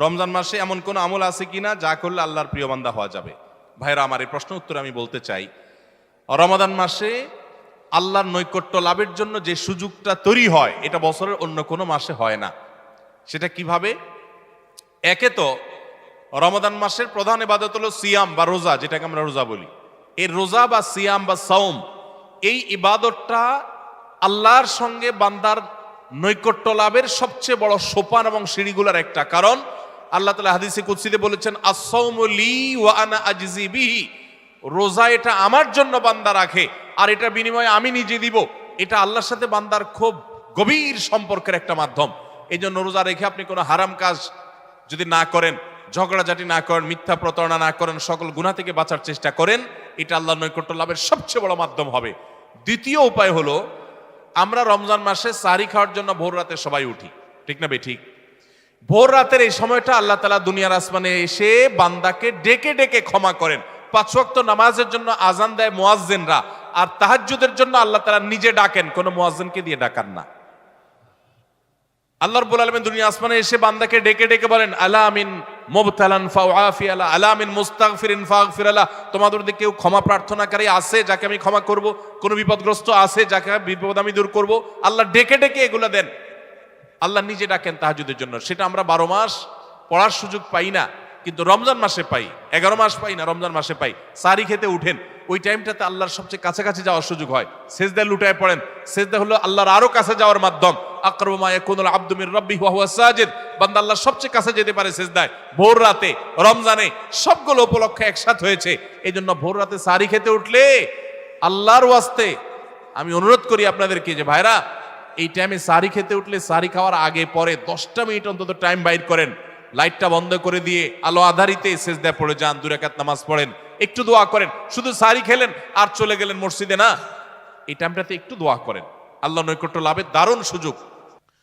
রমজান মাসে এমন কোন আমল আছে কিনা যা করলে আল্লাহর প্রিয় বান্দা হওয়া যাবে? ভাইরা আমার, এই প্রশ্ন উত্তরে আমি বলতে চাই, রমাদান মাসে আল্লাহর নৈকট্য লাভের জন্য যে সুযোগটা তৈরি হয় এটা বছরের অন্য কোনো মাসে হয় না। সেটা কিভাবে? একে তো রমাদান মাসের প্রধান ইবাদত হলো সিয়াম বা রোজা, যেটাকে আমরা রোজা বলি। এই রোজা বা সিয়াম বা সাওম, এই ইবাদতটা আল্লাহর সঙ্গে বান্দার নৈকট্য লাভের সবচেয়ে বড় সোপান এবং সিঁড়িগুলোর একটা। কারণ আল্লাহ তাআলা হাদিসে কুদসিতে বলেছেন, আস-সাওমু লি ওয়া আনা আজজি বিহি, রোজা এটা আমার জন্য বান্দা রাখে আর এটা বিনিময়ে আমি নিজে দিব। এটা আল্লাহর সাথে বান্দার খুব গভীর সম্পর্কের একটা মাধ্যম। এই জন্য রোজা রেখে আপনি কোনো হারাম কাজ যদি না করেন, ঝগড়াঝাটি না করেন, মিথ্যা প্রতারণা না করেন, সকল গুনাহ থেকে বাঁচার চেষ্টা করেন, এটা আল্লাহর নৈকট্য লাভের সবচেয়ে বড় মাধ্যম হবে। দ্বিতীয় উপায় হলো, আমরা রমজান মাসে সাহরি খাওয়ার জন্য ভোর রাতে সবাই উঠি, ঠিক না বেঠিক? ভোর রাতের এই সময়টা আল্লাহ তাআলা দুনিয়ার আসমানে এসে বান্দাকে ডেকে ডেকে ক্ষমা করেন। 5 ওয়াক্ত নামাজের জন্য আজান দেয় মুয়াজ্জিনরা, আর তাহাজ্জুদের জন্য আল্লাহ তাআলা নিজে ডাকেন, কোনো মুয়াজ্জিনকে দিয়ে ডাকান না। আল্লাহ রাব্বুল আলামিন দুনিয়া আসমানে এসে বান্দাকে ডেকে ডেকে বলেন, আলা মিন মুবতালান ফাউআফি আলা, আলা মিন মুস্তাগফিরিন ফাগফির আলা, তোমাদের মধ্যে কেউ ক্ষমা প্রার্থনাকারী আছে যাকে আমি ক্ষমা করব? কোন বিপদগ্রস্ত আছে যাকে বিপদ আমি দূর করব? আল্লাহ ডেকে ডেকে এগুলো দেন। আল্লাহ নিজে ডাকেন তাহাজ্জুদের জন্য। সেটা আমরা 12 মাস পড়ার সুযোগ পাই না, কিন্তু রমজান মাসে পাই। 11 মাস পাই না, রমজান মাসে পাই। সাহরি খেতে উঠেন, ওই টাইমটাতে আল্লাহর সবচেয়ে কাছাকাছি যাওয়ার সুযোগ হয়। সেজদায় লুটায় পড়েন। সেজদা হলো আল্লাহর আরো কাছে যাওয়ার মাধ্যম। আকরাবু মা ইয়াকুনুল আবদু মির রাব্বিহি ওয়া হুয়া সাজিদ, বান্দা আল্লাহর সবচেয়ে কাছে যেতে পারে সেজদায় ভোর রাতে, রমজানে। সবগুলো উপলক্ষে একসাথে হয়েছে। এই জন্য ভোর রাতে সাহরি খেতে উঠলে আল্লাহর ওয়াস্তে আমি অনুরোধ করি আপনাদেরকে যে ভাইরা, এই টাইমে সাহরি খেতে উঠলে সাহরি খাওয়ার আগে পরে 10টা মিনিট অন্তত টাইম বাইর করেন। লাইটটা বন্ধ করে দিয়ে আলো আধারিতে সেজদায় পড়ে যান, 2 রাকাত নামাজ পড়েন, একটু দোয়া করেন। শুধু সাহরি খেলেন আর চলে গেলেন মসজিদে না, এই টাইমটাতে একটু দোয়া করেন। আল্লাহ নৈকট্য লাভের দারুণ সুযোগ।